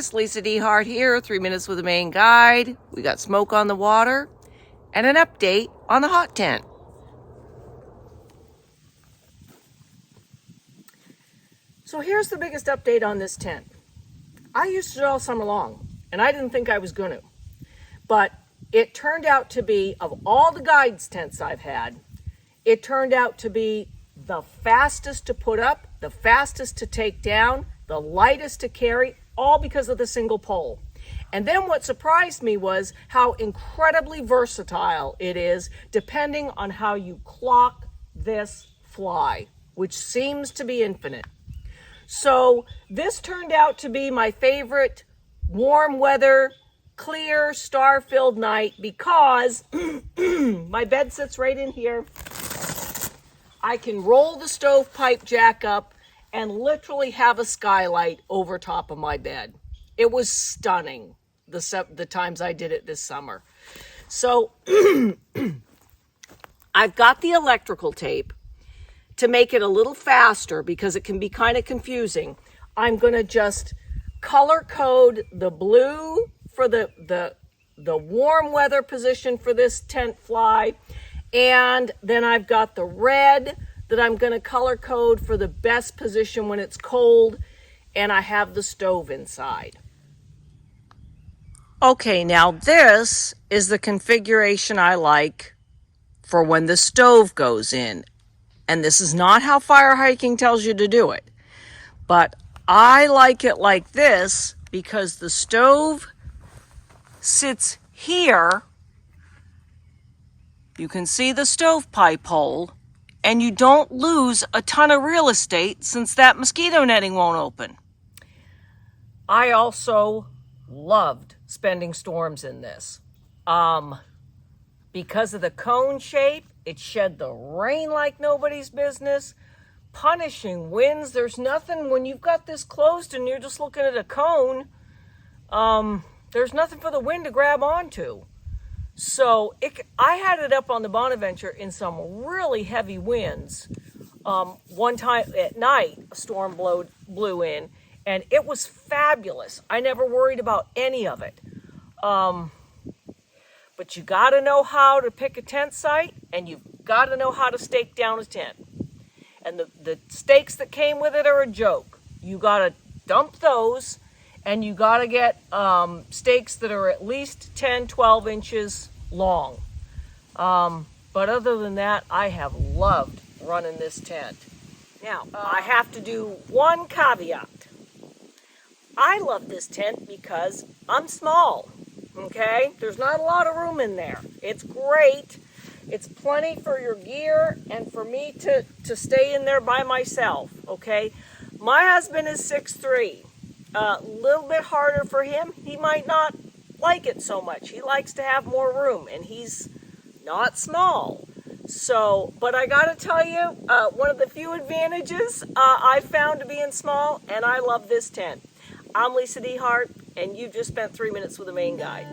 guys, Lisa DeHart here, 3 Minutes with a Maine Guide. We got smoke on the water and an update on the hot tent. So here's the biggest update on this tent. I used it all summer long, and I didn't think I was going to. But it turned out to be, of all the guides tents I've had, it turned out to be the fastest to put up, the fastest to take down, the lightest to carry, all because of the single pole. And then what surprised me was how incredibly versatile it is depending on how you clock this fly, which seems to be infinite. So this turned out to be my favorite warm weather, clear, star-filled night because my bed sits right in here. I can roll the stovepipe jack up and literally have a skylight over top of my bed. It was stunning the times I did it this summer. So I've got the electrical tape to make it a little faster because it can be kind of confusing. I'm going to just color code the blue for the warm weather position for this tent fly. And then I've got the red that I'm going to color code for the best position when it's cold. And I have the stove inside. Okay, now this is the configuration I like for when the stove goes in. And this is not how fire hiking tells you to do it. But I like it like this because the stove sits here. You can see the stovepipe hole, and you don't lose a ton of real estate since that mosquito netting won't open. I also loved spending storms in this. Because of the cone shape, it shed the rain like nobody's business. Punishing winds, there's nothing, when you've got this closed and you're just looking at a cone, there's nothing for the wind to grab onto. So I had it up on the Bonaventure in some really heavy winds. One time at night, a storm blew in, and it was fabulous. I never worried about any of it. But you got to know how to pick a tent site, and you've got to know how to stake down a tent. And the stakes that came with it are a joke. You got to dump those, and you got to get stakes that are at least 10, 12 inches long. But other than that, I have loved running this tent. Now, I have to do one caveat. I love this tent because I'm small, okay? There's not a lot of room in there. It's great. It's plenty for your gear and for me to stay in there by myself, okay? My husband is 6'3". A little bit harder for him. He might not like it so much. He likes to have more room, and he's not small. So, but I gotta tell you, one of the few advantages I found to being small, and I love this tent. I'm Lisa DeHart, and you've just spent 3 minutes with a Maine Guide.